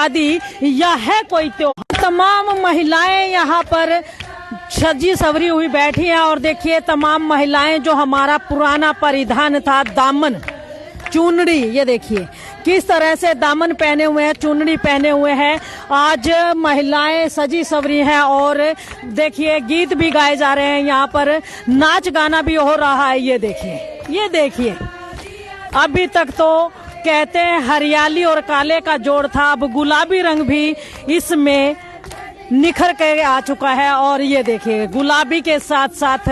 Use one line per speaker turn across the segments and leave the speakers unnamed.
शादी या है कोई त्योहार। तमाम महिलाएं यहाँ पर सजी सवरी हुई बैठी हैं और देखिए तमाम महिलाएं जो हमारा पुराना परिधान था दामन चुनरी, ये देखिए किस तरह से दामन पहने हुए हैं, चुनरी पहने हुए हैं। आज महिलाएं सजी सवरी हैं और देखिए गीत भी गाए जा रहे हैं, यहाँ पर नाच गाना भी हो रहा है। ये देखिए अभी तक तो कहते हैं हरियाली और काले का जोड़ था, अब गुलाबी रंग भी इसमें निखर के आ चुका है और ये देखिए गुलाबी के साथ साथ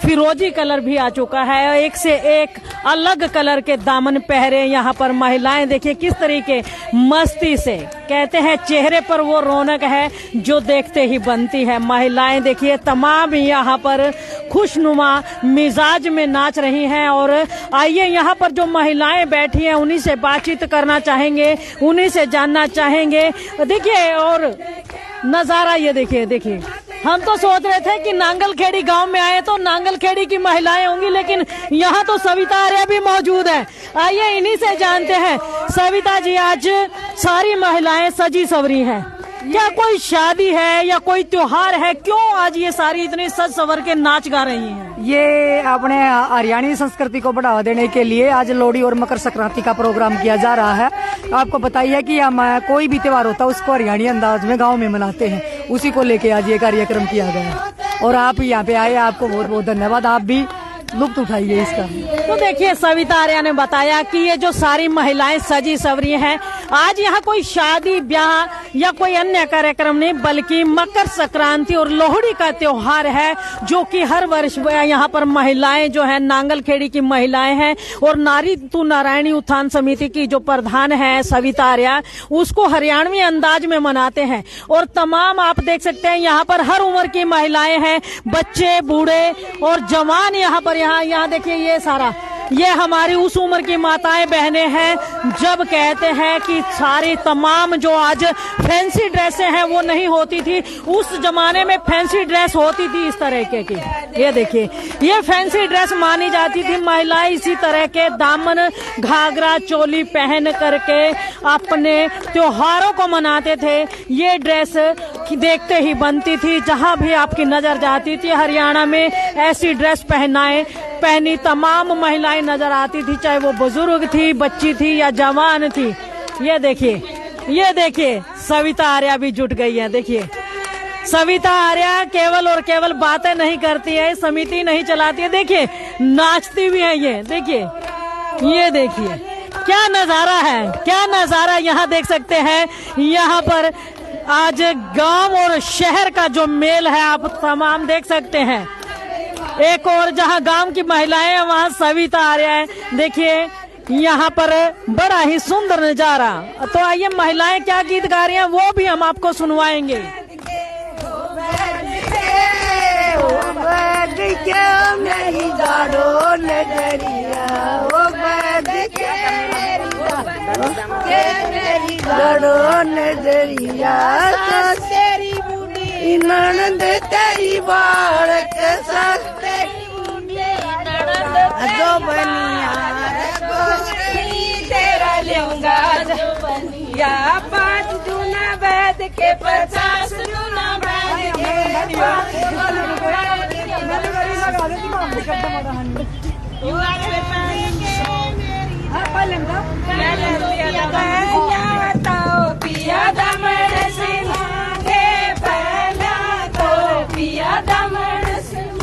फिरोजी कलर भी आ चुका है। एक से एक अलग कलर के दामन पहरे यहाँ पर महिलाएं, देखिए किस तरीके मस्ती से, कहते हैं चेहरे पर वो रौनक है जो देखते ही बनती है। महिलाएं देखिए तमाम यहाँ पर खुशनुमा मिजाज में नाच रही हैं और आइए यहाँ पर जो महिलाएं बैठी हैं उन्हीं से बातचीत करना चाहेंगे, उन्हीं से जानना चाहेंगे। देखिए और नजारा ये देखिए हम तो सोच रहे थे कि नांगलखेड़ी गांव में आए तो नांगलखेड़ी की महिलाएं होंगी, लेकिन यहाँ तो सविता आर्या भी मौजूद है। आइए इन्हीं से जानते हैं। सविता जी, आज सारी महिलाएं सजी सवरी हैं, क्या कोई शादी है या कोई त्योहार है? क्यों आज ये सारी इतनी सज सवर के नाच गा रही हैं?
ये अपने हरियाणी संस्कृति को बढ़ावा देने के लिए आज लोहड़ी और मकर संक्रांति का प्रोग्राम किया जा रहा है। आपको बताइए कि हम कोई भी त्योहार होता है उसको हरियाणी अंदाज में गांव में मनाते हैं, उसी को लेके आज ये कार्यक्रम किया गया और आप यहाँ पे आए, आपको बहुत बहुत धन्यवाद। आप भी लुत्फ उठाइए इसका।
तो देखिए सविता आर्या ने बताया कि ये जो सारी महिलाएं सजी सवरी हैं, आज यहाँ कोई शादी ब्याह या कोई अन्य कार्यक्रम नहीं, बल्कि मकर संक्रांति और लोहड़ी का त्योहार है जो कि हर वर्ष यहाँ पर महिलाएं जो है नांगलखेड़ी की महिलाएं हैं और नारी तू नारायणी उत्थान समिति की जो प्रधान है सविता आर्या, उसको हरियाणवी अंदाज में मनाते हैं। और तमाम आप देख सकते हैं यहाँ पर हर उम्र की महिलाएं हैं, बच्चे बूढ़े और जवान यहाँ पर। यहाँ देखिए ये सारा ये हमारी उस उम्र की माताएं बहनें हैं जब कहते हैं कि सारी तमाम जो आज फैंसी ड्रेसें हैं वो नहीं होती थी, उस जमाने में फैंसी ड्रेस होती थी इस तरह की। ये देखिए ये फैंसी ड्रेस मानी जाती थी। महिलाएं इसी तरह के दामन घाघरा चोली पहन करके अपने त्योहारों को मनाते थे। ये ड्रेस देखते ही बनती थी, जहां भी आपकी नजर जाती थी हरियाणा में ऐसी ड्रेस पहनी तमाम महिलाएं नजर आती थी, चाहे वो बुजुर्ग थी, बच्ची थी या जवान थी। ये देखिए सविता आर्या भी जुट गई है। देखिए सविता आर्या केवल और केवल बातें नहीं करती है, समिति नहीं चलाती है, देखिए नाचती भी है। ये देखिए क्या नजारा है, क्या नजारा यहाँ देख सकते हैं। यहाँ पर आज गांव और शहर का जो मेल है आप तमाम देख सकते हैं। एक और जहां गांव की महिलाएं हैं वहां सविता आर्या है। देखिए यहाँ पर बड़ा ही सुंदर नजारा। तो आइए महिलाएं क्या गीत गा रही हैं वो भी हम आपको सुनवाएंगे।
ननद तेरी बालक सस्ते जो बनिया तेरा लूंगा जो बनिया 5 दूना बैठ के 50 दूना बैठ के पिया दमन सिंह पहला तो पिया दमन सिंह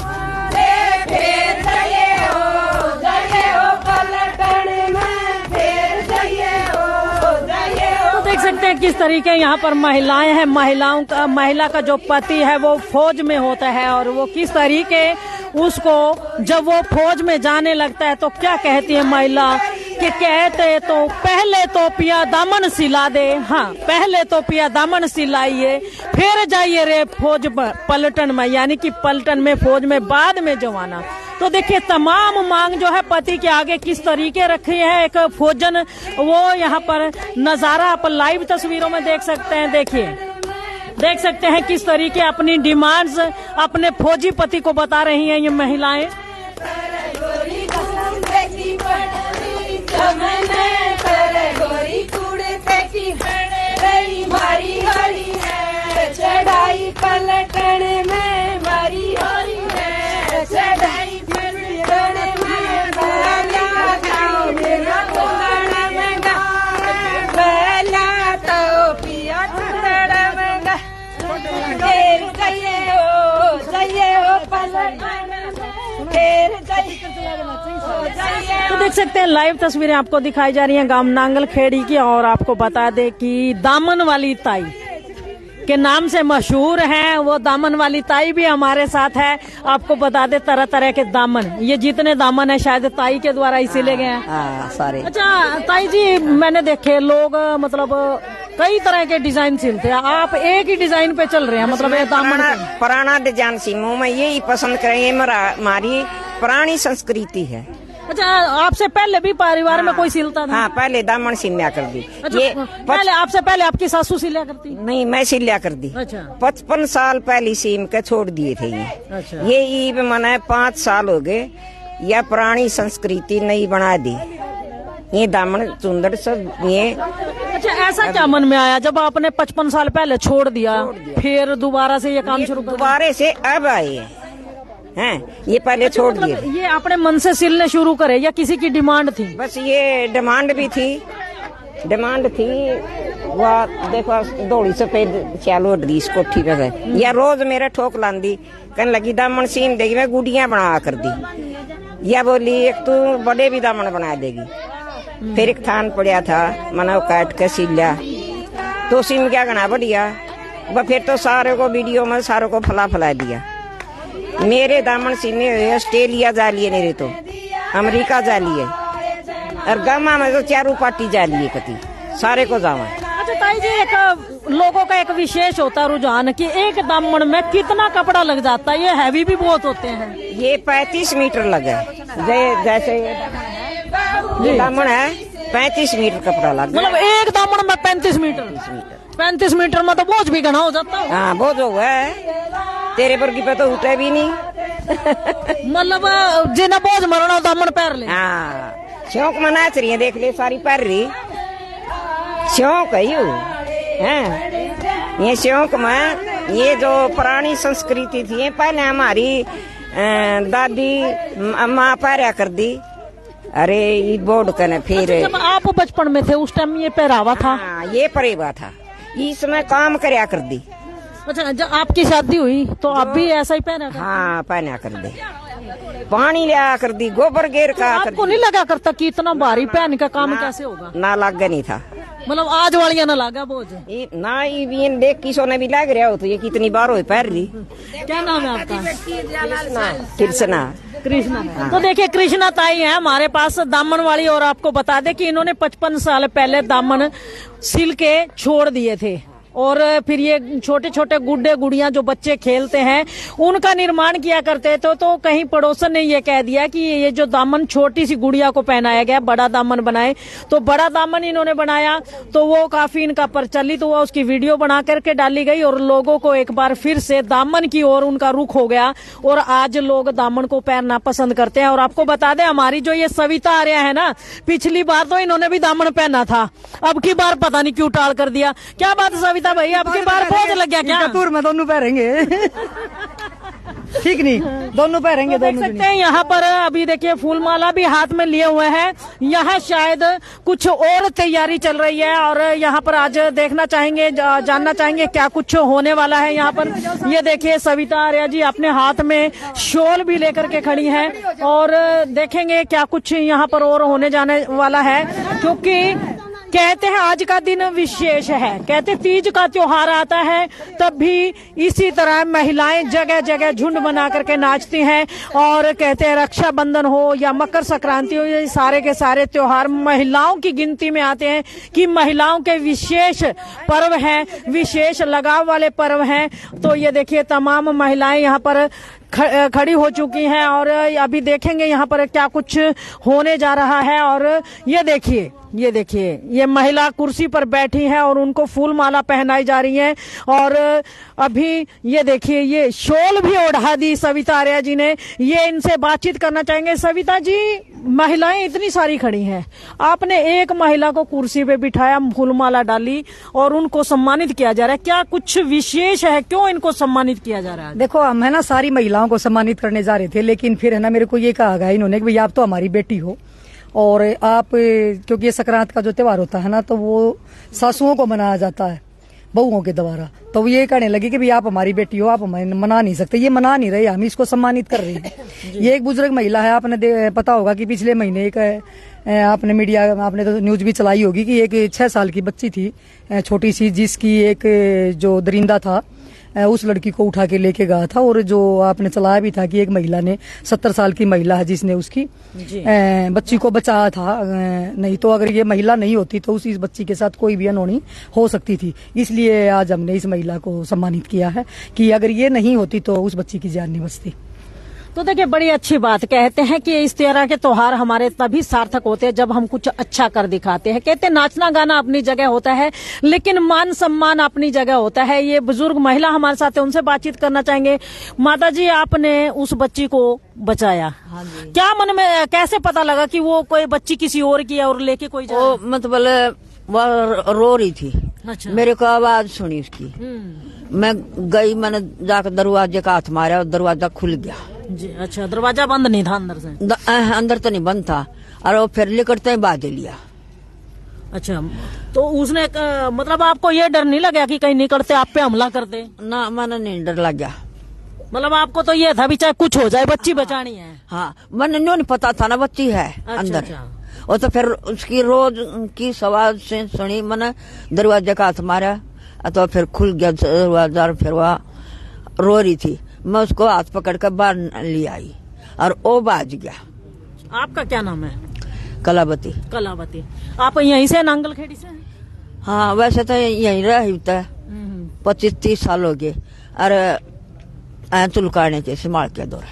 फिर गए हो पलटन में फिर गए हो।
देख सकते हैं किस तरीके यहाँ पर महिलाएं हैं। महिला का जो पति है वो फौज में होता है और वो किस तरीके उसको जब वो फौज में जाने लगता है तो क्या कहती है महिला कि कहते तो पहले तो पिया दामन सिला दे, हाँ पहले तो पिया दामन सिलाइए फिर जाइए रे फौज पलटन में, यानी कि पलटन में फौज में बाद में जवाना। तो देखिए तमाम मांग जो है पति के आगे किस तरीके रखी है एक फौजन, वो यहाँ पर नजारा आप लाइव तस्वीरों में देख सकते हैं। देख सकते हैं किस तरीके अपनी डिमांड्स अपने फौजी पति को बता रही हैं ये महिलाएं।
मैंने पलटन में मारी होरी है चढ़ाई पलटन में भला खाओ मेरा कुंदड़ा महंगा भला तो पिया कुंदड़ा महंगा फिर जाइए हो पलटन में फिर
तो देख सकते हैं लाइव तस्वीरें आपको दिखाई जा रही हैं गांव नांगल खेड़ी की। और आपको बता दें कि दामन वाली ताई के नाम से मशहूर हैं, वो दामन वाली ताई भी हमारे साथ है। आपको बता दें तरह तरह के दामन, ये जितने दामन है शायद ताई के द्वारा ही सिले गए हैं
सारे।
अच्छा ताई जी, मैंने देखे लोग मतलब कई तरह के डिजाइन सिलते हैं, आप एक ही डिजाइन पे चल रहे हैं, मतलब ये दामन
पुराना डिजाइन सीमो में यही पसंद करेंगे, हमारी पुरानी संस्कृति है।
अच्छा, आपसे पहले भी परिवार में कोई सिलता था?
हाँ, पहले दामन सिल्या कर दी।
अच्छा, ये पहले आपसे पहले आपकी सासू सिल्या करती?
नहीं, मैं सिल्या कर दी।
अच्छा।
55 साल पहले सीम के छोड़ दिए थे ये।
अच्छा।
ये ईब मना 5 साल हो गए, यह पुरानी संस्कृति नई बना दी। ये दामन चुंदड़ सब ये।
अच्छा, ऐसा क्या मन में आया जब आपने 55 साल पहले छोड़ दिया, फिर दोबारा से ये काम शुरू?
दोबारा से अब आए हैं, ये पहले छोड़ दिए।
ये अपने मन से सिलने शुरू करे या किसी की डिमांड थी?
बस ये डिमांड भी थी, वह देखो दौड़ी सफेद चालू उठ दी इस कोठी पे से। या रोज मेरे ठोक लांदी, कहने लगी दामन सीन देगी, मैं गुड़िया बना कर दी। या बोली एक तू बड़े भी दामन बना देगी। फिर एक थान पड़ा था, मना काट के सिलिया तो सीम क्या गना बढ़िया। वह फिर तो सारे को वीडियो में सारों को फला दिया। मेरे दामन सीने हुए ऑस्ट्रेलिया जा लिए, नहीं तो अमेरिका जा लिए, और गामा में तो चारू पार्टी जा लिए, कति सारे को जावा।
अच्छा ताई जी, एक लोगों का एक विशेष होता रुझान कि एक दामन में कितना कपड़ा लग जाता है, ये हैवी भी बहुत होते हैं।
ये 35 मीटर लगा, जैसे ये दामन है 35 मीटर कपड़ा लगा।
मतलब एक दामन में 35 मीटर? 35 मीटर में तो बोझ भी घना हो जाता है।
हाँ, बोझ हो गया, तेरे पर की पे तो उठे भी नहीं।
मतलब जिन्हें बोझ मरना दामन पैर ले।
हाँ, शौक मना रही है, देख ले सारी पैर रही शौक है यू है। ये शौक में ये जो पुरानी संस्कृति थी, ये पहले हमारी दादी माँ पैरा कर दी। अरे ये बोर्ड करने फिर
जब आप बचपन में थे उस टाइम ये पहरावा था?
हाँ, ये परेवा था, इसमें काम करया कर दी।
अच्छा, जब आपकी शादी हुई तो आप भी ऐसा ही पहना?
हाँ, पहना कर दे, पानी लिया कर दी, गोबर गेर का।
आपको नहीं लगा करता कि इतना भारी पहन का काम कैसे होगा?
ना लग नहीं था,
मतलब आज वालिया ना लगा बोझ
ना। ये देख किसो ने भी लग रहा हो, तो ये कितनी बार हो पैर रही।
क्या नाम है आपका?
कृष्णा।
तो देखिए कृष्णा ताई है हमारे पास दामन वाली, और आपको बता दें कि इन्होंने 55 साल पहले दामन सिल के छोड़ दिए थे। और फिर ये छोटे छोटे गुड्डे गुड़ियां जो बच्चे खेलते हैं उनका निर्माण किया करते थे। तो कहीं पड़ोसन ने ये कह दिया कि ये जो दामन छोटी सी गुड़िया को पहनाया गया, बड़ा दामन बनाए, तो बड़ा दामन इन्होंने बनाया, तो वो काफी इनका प्रचलित हुआ, उसकी वीडियो बना करके डाली गई और लोगों को एक बार फिर से दामन की ओर उनका रुख हो गया और आज लोग दामन को पहनना पसंद करते हैं। और आपको बता दें हमारी जो ये सविता आर्या है ना, पिछली बार तो इन्होंने भी दामन पहना था, अब की बार पता नहीं क्यों टाल कर दिया। क्या बात है सविता भाई, आपकी बार बोझ लग गया क्या?
टूर में दोनों पहनेंगे। ठीक नहीं, दोनों पहनेंगे।
देख सकते हैं यहाँ पर अभी देखिए फूलमाला भी हाथ में लिए हुए हैं। यहाँ शायद कुछ और तैयारी चल रही है और यहाँ पर आज देखना चाहेंगे, जानना चाहेंगे क्या कुछ होने वाला है यहाँ पर। ये देखिए सविता आर्या जी अपने हाथ में शॉल भी लेकर के खड़ी हैं और देखेंगे क्या कुछ यहाँ पर और होने जाने वाला है, क्योंकि कहते हैं आज का दिन विशेष है। कहते तीज का त्योहार आता है तब भी इसी तरह महिलाएं जगह जगह झुंड बना करके नाचती हैं और कहते हैं रक्षाबंधन हो या मकर संक्रांति हो, ये सारे के सारे त्योहार महिलाओं की गिनती में आते हैं कि महिलाओं के विशेष पर्व हैं, विशेष लगाव वाले पर्व हैं। तो ये देखिए तमाम महिलाएं यहाँ पर खड़ी हो चुकी हैं और अभी देखेंगे यहाँ पर क्या कुछ होने जा रहा है। और ये देखिए ये महिला कुर्सी पर बैठी हैं और उनको फूल माला पहनाई जा रही है। और अभी ये देखिए ये शॉल भी ओढ़ा दी सविता आर्या जी ने। ये इनसे बातचीत करना चाहेंगे। सविता जी महिलाएं इतनी सारी खड़ी हैं, आपने एक महिला को कुर्सी पे बिठाया, फूलमाला डाली और उनको सम्मानित किया जा रहा है, क्या कुछ विशेष है, क्यों इनको सम्मानित किया जा रहा है?
देखो, हम है ना सारी महिलाओं को सम्मानित करने जा रहे थे, लेकिन फिर है ना मेरे को ये कहा गया इन्होंने कि भाई आप तो हमारी बेटी हो और आप, क्योंकि ये संक्रांत का जो त्योहार होता है ना तो वो सासुओं को मनाया जाता है बहुओं के द्वारा, तो वो ये कहने लगी कि भाई आप हमारी बेटी हो, आप हमें मना नहीं सकते। ये मना नहीं रहे, हम इसको सम्मानित कर रहे हैं। ये एक बुजुर्ग महिला है, आपने पता होगा कि पिछले महीने एक आपने मीडिया, आपने तो न्यूज भी चलाई होगी कि एक 6 साल की बच्ची थी छोटी सी, जिसकी एक जो दरिंदा था उस लड़की को उठा के लेके गया था, और जो आपने चलाया भी था कि एक महिला ने 70 साल की महिला है जिसने उसकी बच्ची को बचाया था। नहीं तो अगर ये महिला नहीं होती तो इस बच्ची के साथ कोई भी अनहोनी हो सकती थी। इसलिए आज हमने इस महिला को सम्मानित किया है कि अगर ये नहीं होती तो उस बच्ची की जान नहीं बचती।
तो देखिए, बड़ी अच्छी बात कहते हैं कि इस तरह के त्योहार हमारे तभी सार्थक होते हैं जब हम कुछ अच्छा कर दिखाते हैं। कहते हैं नाचना गाना अपनी जगह होता है, लेकिन मान सम्मान अपनी जगह होता है। ये बुजुर्ग महिला हमारे साथ है, उनसे बातचीत करना चाहेंगे। माता जी, आपने उस बच्ची को बचाया, क्या मन में कैसे पता लगा कि वो कोई बच्ची किसी और की है और लेके कोई जा रहा है?
मतलब वो रो रही थी।
अच्छा।
मेरे को आवाज सुनी उसकी, मैं गई, मैंने जाकर दरवाजे का हाथ मारा और दरवाजा खुल गया
जी। अच्छा, दरवाजा बंद नहीं था अंदर से?
अंदर तो नहीं बंद था, और वो फिर निकलते ही बांध लिया।
अच्छा, तो उसने मतलब आपको ये डर नहीं लगा कि कहीं निकलते आप पे हमला कर दे?
ना, मैंने नहीं डर लग गया।
मतलब आपको तो ये था भी चाहे कुछ हो जाए बच्ची बचानी है।
हाँ, मैंने नहीं पता था ना बच्ची है अंदर।
अच्छा।
और तो फिर उसकी रोज की आवाज से सुनी, मैंने दरवाजे का हाथ मारा तो फिर खुल गया दरवाजा, फिर वह रो रही थी। मैं उसको हाथ पकड़ कर बाहर ले आई और वो बाज गया।
आपका क्या नाम है?
कलावती।
कलावती। आप यहीं से नांगलखेड़ी से?
हाँ, वैसे तो यहीं रहता है, 25-30 साल हो गए, और तुलकाने के सिमाल के दौर।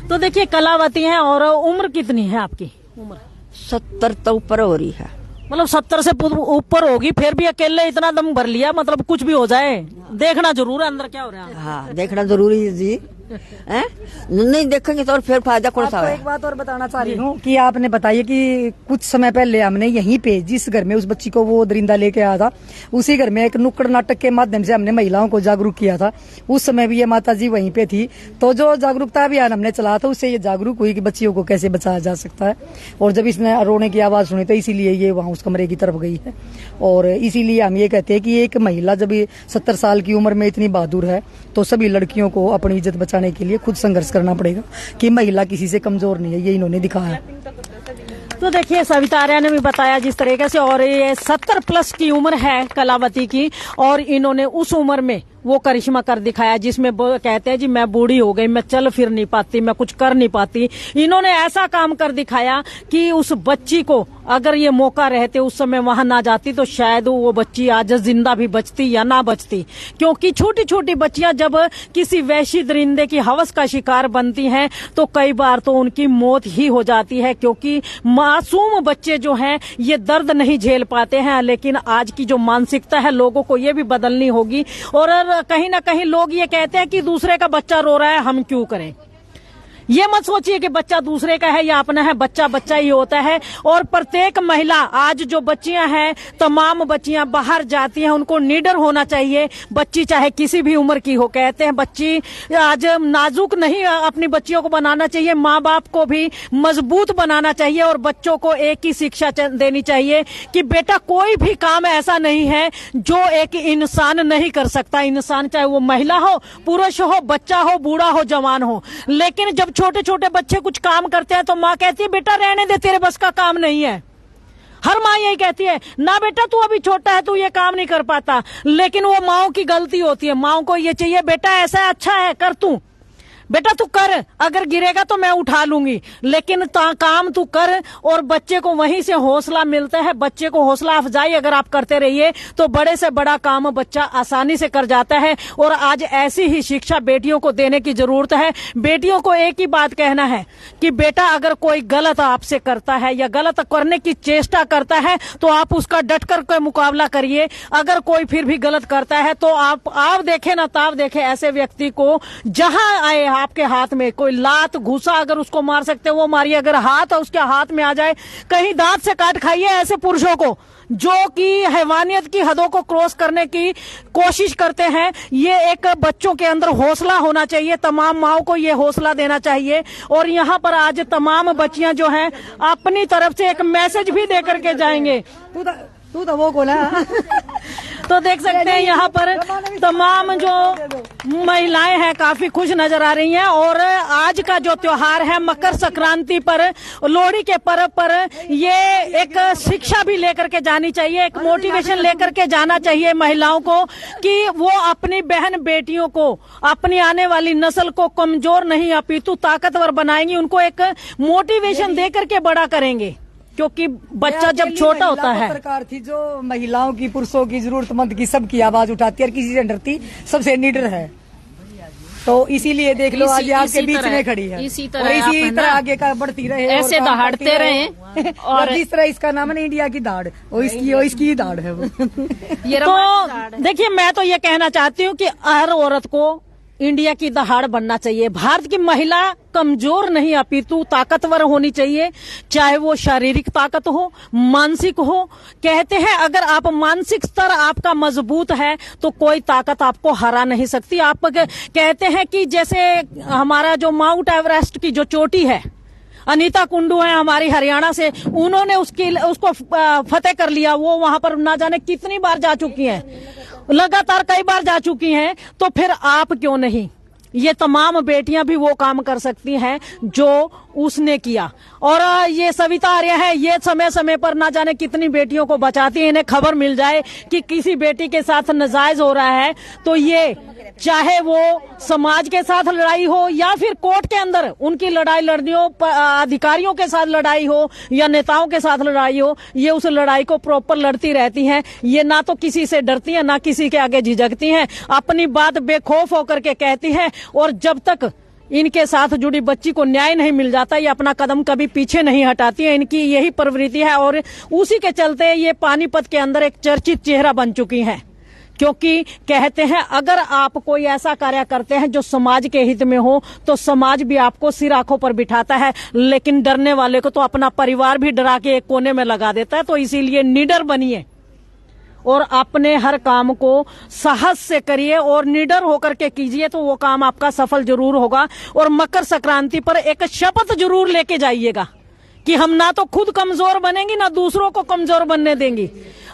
तो देखिए, कलावती हैं और उम्र कितनी है आपकी? उम्र
70 तो ऊपर हो रही है।
मतलब 70 से ऊपर होगी, फिर भी अकेले इतना दम भर लिया, मतलब कुछ भी हो जाए देखना जरूर है अंदर क्या हो रहा है।
हाँ, देखना जरूरी है जी। नहीं देखेंगे तो फिर फायदा कौन सा
आपको
है?
एक बात और बताना चाह रही हूँ कि आपने बताइए कि कुछ समय पहले हमने यहीं पे, जिस घर में उस बच्ची को वो दरिंदा लेके आया था, उसी घर में एक नुक्कड़ नाटक के माध्यम से हमने महिलाओं को जागरूक किया था। उस समय भी ये माता जी वहीं पे थी, तो जो जागरूकता अभियान हमने चलाया था उससे ये जागरूक हुई कि बच्चियों को कैसे बचाया जा सकता है। और जब इसने रोने की आवाज सुनी तो इसीलिए ये वहाँ उस कमरे की तरफ गई है। और इसीलिए हम ये कहते हैं कि एक महिला जब 70 साल की उम्र में इतनी बहादुर है तो सभी लड़कियों को अपनी इज्जत बचाने के लिए खुद संघर्ष करना पड़ेगा कि महिला किसी से कमजोर नहीं है, ये इन्होंने दिखाया।
तो देखिए, सविता आर्या ने भी बताया जिस तरीके से, और ये 70 प्लस की उम्र है कलावती की, और इन्होंने उस उम्र में वो करिश्मा कर दिखाया जिसमें कहते हैं जी मैं बूढ़ी हो गई, मैं चल फिर नहीं पाती, मैं कुछ कर नहीं पाती। इन्होंने ऐसा काम कर दिखाया कि उस बच्ची को अगर ये मौका रहते उस समय वहां ना जाती तो शायद वो बच्ची आज जिंदा भी बचती या ना बचती। क्योंकि छोटी छोटी बच्चियां जब किसी वैशी दरिंदे की हवस का शिकार बनती हैं तो कई बार तो उनकी मौत ही हो जाती है, क्योंकि मासूम बच्चे जो हैं ये दर्द नहीं झेल पाते हैं। लेकिन आज की जो मानसिकता है लोगों को ये भी बदलनी होगी, और कहीं ना कहीं लोग ये कहते हैं कि दूसरे का बच्चा रो रहा है हम क्यों करें। ये मत सोचिए कि बच्चा दूसरे का है या अपना है, बच्चा बच्चा ही होता है। और प्रत्येक महिला, आज जो बच्चियां हैं, तमाम बच्चियां बाहर जाती हैं, उनको निडर होना चाहिए। बच्ची चाहे किसी भी उम्र की हो, कहते हैं बच्ची आज नाजुक नहीं, अपनी बच्चियों को बनाना चाहिए, माँ बाप को भी मजबूत बनाना चाहिए। और बच्चों को एक ही शिक्षा देनी चाहिए कि बेटा कोई भी काम ऐसा नहीं है जो एक इंसान नहीं कर सकता। इंसान चाहे वो महिला हो, पुरुष हो, बच्चा हो, बूढ़ा हो, जवान हो। लेकिन जब छोटे छोटे बच्चे कुछ काम करते हैं तो माँ कहती है बेटा रहने दे, तेरे बस का काम नहीं है। हर माँ यही कहती है ना बेटा तू अभी छोटा है, तू ये काम नहीं कर पाता। लेकिन वो माँओं की गलती होती है। माँओं को ये चाहिए बेटा ऐसा अच्छा है कर, तू बेटा तू कर, अगर गिरेगा तो मैं उठा लूंगी, लेकिन काम तू कर। और बच्चे को वहीं से हौसला मिलता है। बच्चे को हौसला अफजाई अगर आप करते रहिए तो बड़े से बड़ा काम बच्चा आसानी से कर जाता है। और आज ऐसी ही शिक्षा बेटियों को देने की जरूरत है। बेटियों को एक ही बात कहना है कि बेटा अगर कोई गलत आपसे करता है या गलत करने की चेष्टा करता है तो आप उसका डट कर मुकाबला करिए। अगर कोई फिर भी गलत करता है तो आप देखे ना ताव देखे ऐसे व्यक्ति को, जहां आए आपके हाथ में, कोई लात घुसा अगर उसको मार सकते वो मारिए, अगर हाथ उसके हाथ में आ जाए, कहीं दांत से काट खाइए ऐसे पुरुषों को जो कि हैवानियत की हदों को क्रॉस करने की कोशिश करते हैं। ये एक बच्चों के अंदर हौसला होना चाहिए, तमाम माओ को ये हौसला देना चाहिए। और यहाँ पर आज तमाम बच्चियां जो हैं अपनी तरफ से एक मैसेज भी दे करके जाएंगे।
तू तो वो बोला
तो देख सकते हैं यहाँ पर तमाम जो महिलाएं हैं काफी खुश नजर आ रही हैं। और आज का जो त्योहार है मकर संक्रांति पर, लोहड़ी के पर्व पर, ये एक शिक्षा भी लेकर के जानी चाहिए, एक मोटिवेशन लेकर के जाना चाहिए महिलाओं को कि वो अपनी बहन बेटियों को, अपनी आने वाली नस्ल को कमजोर नहीं अपितु ताकतवर बनाएंगी, उनको एक मोटिवेशन दे करके बड़ा करेंगे। क्योंकि बच्चा जब छोटा होता है,
सरकार थी जो महिलाओं की, पुरुषों की, जरूरतमंद की सबकी आवाज उठाती है और किसी से डरती, सबसे निडर है। तो इसीलिए देख लो आज आपके बीच में खड़ी है,
इसी
और इसी तरह आगे का बढ़ती रहे,
ऐसे दहाड़ते रहे।
और जिस तरह इसका नाम है इंडिया की दाढ़, वो इसकी दाढ़ है वो।
तो देखिए मैं तो ये कहना चाहती हूँ कि हर औरत को इंडिया की दहाड़ बनना चाहिए। भारत की महिला कमजोर नहीं अपितु ताकतवर होनी चाहिए, चाहे वो शारीरिक ताकत हो, मानसिक हो। कहते हैं अगर आप मानसिक स्तर आपका मजबूत है तो कोई ताकत आपको हरा नहीं सकती। आप कहते हैं कि जैसे हमारा जो माउंट एवरेस्ट की जो चोटी है, अनीता कुंडू है हमारी हरियाणा से, उन्होंने उसको फतेह कर लिया। वो वहां पर ना जाने कितनी बार जा चुकी हैं, लगातार कई बार जा चुकी हैं। तो फिर आप क्यों नहीं? ये तमाम बेटियां भी वो काम कर सकती हैं जो उसने किया। और ये सविता आर्या है, ये समय समय पर ना जाने कितनी बेटियों को बचाती है। इन्हें खबर मिल जाए कि किसी बेटी के साथ नाजायज हो रहा है तो ये चाहे वो समाज के साथ लड़ाई हो या फिर कोर्ट के अंदर उनकी लड़ाई लड़नी हो, अधिकारियों के साथ लड़ाई हो या नेताओं के साथ लड़ाई हो, ये उस लड़ाई को प्रॉपर लड़ती रहती हैं। ये ना तो किसी से डरती हैं ना किसी के आगे झिझकती हैं, अपनी बात बेखौफ होकर के कहती हैं। और जब तक इनके साथ जुड़ी बच्ची को न्याय नहीं मिल जाता, ये अपना कदम कभी पीछे नहीं हटाती है। इनकी यही प्रवृत्ति है और उसी के चलते ये पानीपत के अंदर एक चर्चित चेहरा बन चुकी हैं। क्योंकि कहते हैं अगर आप कोई ऐसा कार्य करते हैं जो समाज के हित में हो तो समाज भी आपको सिर आंखों पर बिठाता है, लेकिन डरने वाले को तो अपना परिवार भी डरा के एक कोने में लगा देता है। तो इसीलिए निडर बनिए और अपने हर काम को साहस से करिए और निडर होकर के कीजिए तो वो काम आपका सफल जरूर होगा। और मकर संक्रांति पर एक शपथ जरूर लेके जाइएगा कि हम ना तो खुद कमजोर बनेंगी ना दूसरों को कमजोर बनने देंगी।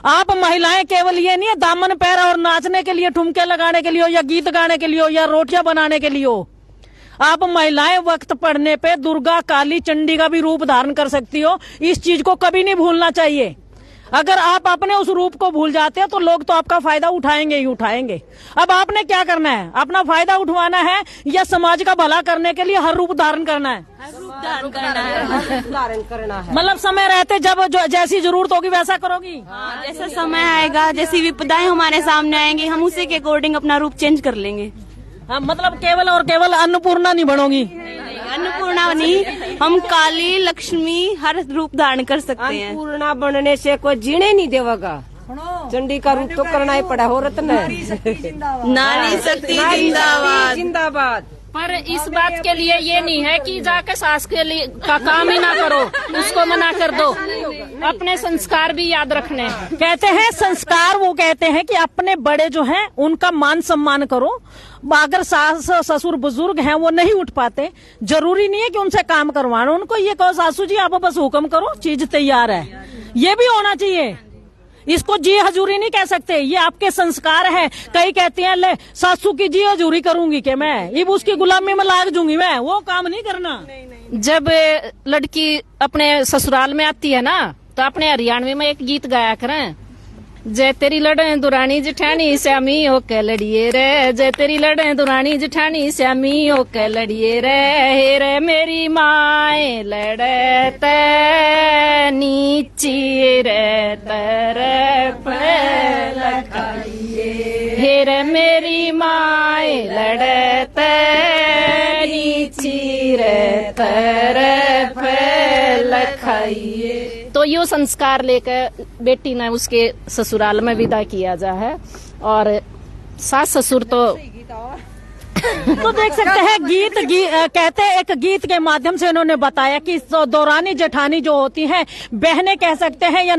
आप महिलाएं केवल ये नहीं है दामन पैरा और नाचने के लिए, ठुमके लगाने के लिए हो या गीत गाने के लिए हो या रोटियां बनाने के लिए हो। आप महिलाएं वक्त पड़ने पे दुर्गा, काली, चंडी का भी रूप धारण कर सकती हो। इस चीज को कभी नहीं भूलना चाहिए। अगर आप अपने उस रूप को भूल जाते हैं तो लोग तो आपका फायदा उठाएंगे ही उठाएंगे। अब आपने क्या करना है? अपना फायदा उठवाना है या समाज का भला करने के लिए हर रूप धारण करना है?
धारण करना है।
मतलब समय रहते जब जैसी जरूरत होगी वैसा करोगी।
जैसा समय आएगा, जैसी विपदाएं हमारे सामने आएंगी, हम उसी के अकॉर्डिंग अपना रूप चेंज कर लेंगे।
हाँ, मतलब केवल और केवल अन्नपूर्णा नहीं बनोगी।
अन्नपूर्णा नहीं, हम काली, लक्ष्मी हर रूप धारण कर सकते हैं।
अन्नपूर्णा बनने से कोई जीने नहीं देगा। चंडी का रूप तो करना ही पड़ा। हो रत्न
नारी शक्ति जिंदाबाद
जिंदाबाद।
पर इस बात के लिए ये नहीं है कि जाके सास के लिए का काम ही ना करो, उसको मना कर दो। अपने संस्कार भी याद रखने।
कहते हैं संस्कार, वो कहते हैं कि अपने बड़े जो हैं उनका मान सम्मान करो। अगर सास ससुर बुजुर्ग हैं वो नहीं उठ पाते, जरूरी नहीं है कि उनसे काम करवाना। उनको ये कहो सासू जी आप बस हुक्म करो, चीज तैयार है। ये भी होना चाहिए। इसको जी हजूरी नहीं कह सकते, ये आपके संस्कार है। कई कहते हैं ले सासू की जी हजूरी करूंगी कि मैं इब उसकी गुलामी में लाग जूंगी, मैं वो काम नहीं करना।
जब लड़की अपने ससुराल में आती है ना तो अपने हरियाणवी में एक गीत गाया करें, जय तेरी लड़े दुरानी जिठानी श्यामी होके लड़िए रे, जय तेरी लड़े दुरानी जिठानी श्यामी होके लड़िए रे। हे रे मेरी माए लड़ते नीची रे तरफ लखाइए, हे रे मेरी माए लड़ते नीची रे तरफ लखाइए। तो यो संस्कार लेकर बेटी ने उसके ससुराल में विदा किया जा है। और सास ससुर तो
तो देख सकते हैं कहते हैं एक गीत के माध्यम से उन्होंने बताया कि दौरानी जेठानी जो होती हैं बहनें कह सकते हैं या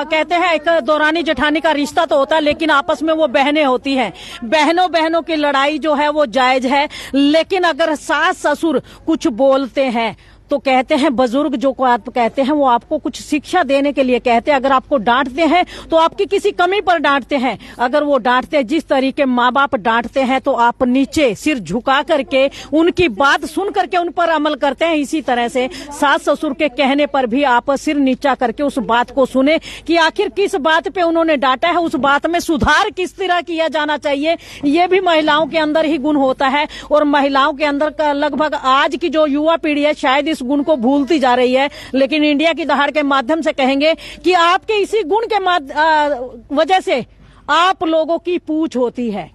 कहते हैं एक दौरानी जेठानी का रिश्ता तो होता है लेकिन आपस में वो बहनें होती हैं। बहनों की लड़ाई जो है वो जायज है, लेकिन अगर सास ससुर कुछ बोलते हैं तो कहते हैं बुजुर्ग जो को आप कहते हैं वो आपको कुछ शिक्षा देने के लिए कहते हैं। अगर आपको डांटते हैं तो आपकी किसी कमी पर डांटते हैं। अगर वो डांटते हैं जिस तरीके माँ बाप डांटते हैं तो आप नीचे सिर झुका करके उनकी बात सुन करके उन पर अमल करते हैं। इसी तरह से सास ससुर के कहने पर भी आप सिर नीचा करके उस बात को सुने कि आखिर किस बात पे उन्होंने डांटा है, उस बात में सुधार किस तरह किया जाना चाहिए। ये भी महिलाओं के अंदर ही गुण होता है और महिलाओं के अंदर का लगभग आज की जो युवा पीढ़ी है शायद इस गुण को भूलती जा रही है। लेकिन इंडिया की दहाड़ के माध्यम से कहेंगे कि आपके इसी गुण के वजह से आप लोगों की पूछ होती है,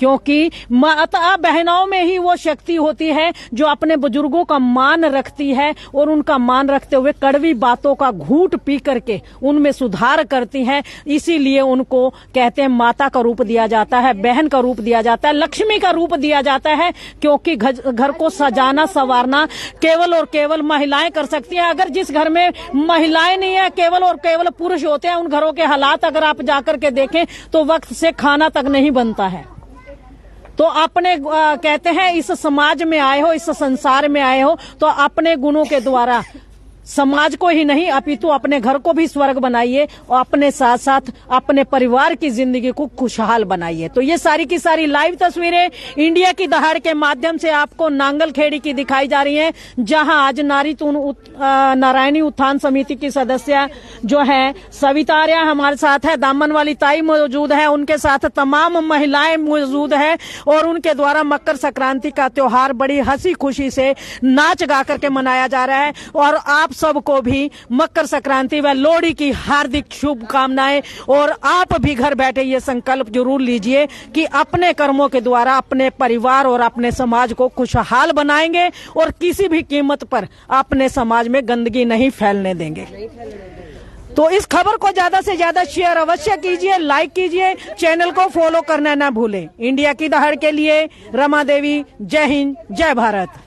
क्योंकि माता बहनों में ही वो शक्ति होती है जो अपने बुजुर्गों का मान रखती है और उनका मान रखते हुए कड़वी बातों का घूंट पी करके उनमें सुधार करती हैं। इसीलिए उनको कहते हैं माता का रूप दिया जाता है, बहन का रूप दिया जाता है, लक्ष्मी का रूप दिया जाता है, क्योंकि घर को सजाना संवारना केवल और केवल महिलाएं कर सकती हैं। अगर जिस घर में महिलाएं नहीं है, केवल और केवल पुरुष होते हैं, उन घरों के हालात अगर आप जाकर के देखें तो वक्त से खाना तक नहीं बनता है। तो अपने कहते हैं इस समाज में आए हो, इस संसार में आए हो तो अपने गुणों के द्वारा समाज को ही नहीं अपितु अपने घर को भी स्वर्ग बनाइए और अपने साथ साथ अपने परिवार की जिंदगी को खुशहाल बनाइए। तो ये सारी की सारी लाइव तस्वीरें इंडिया की दहाड़ के माध्यम से आपको नांगल खेड़ी की दिखाई जा रही हैं, जहां आज नारायणी उत्थान समिति की सदस्य जो है सविता आर्या हमारे साथ है, दामन वाली ताई मौजूद है, उनके साथ तमाम महिलाएं मौजूद है और उनके द्वारा मकर संक्रांति का त्योहार बड़ी हंसी खुशी से नाच गा करके मनाया जा रहा है। और आप सबको भी मकर संक्रांति व लोहड़ी की हार्दिक शुभकामनाएं। और आप भी घर बैठे ये संकल्प जरूर लीजिए कि अपने कर्मों के द्वारा अपने परिवार और अपने समाज को खुशहाल बनाएंगे और किसी भी कीमत पर अपने समाज में गंदगी नहीं फैलने देंगे। तो इस खबर को ज्यादा से ज्यादा शेयर अवश्य कीजिए, लाइक कीजिए, चैनल को फॉलो करना ना भूलें। इंडिया की दहाड़ के लिए रमा देवी, जय हिंद, जय भारत।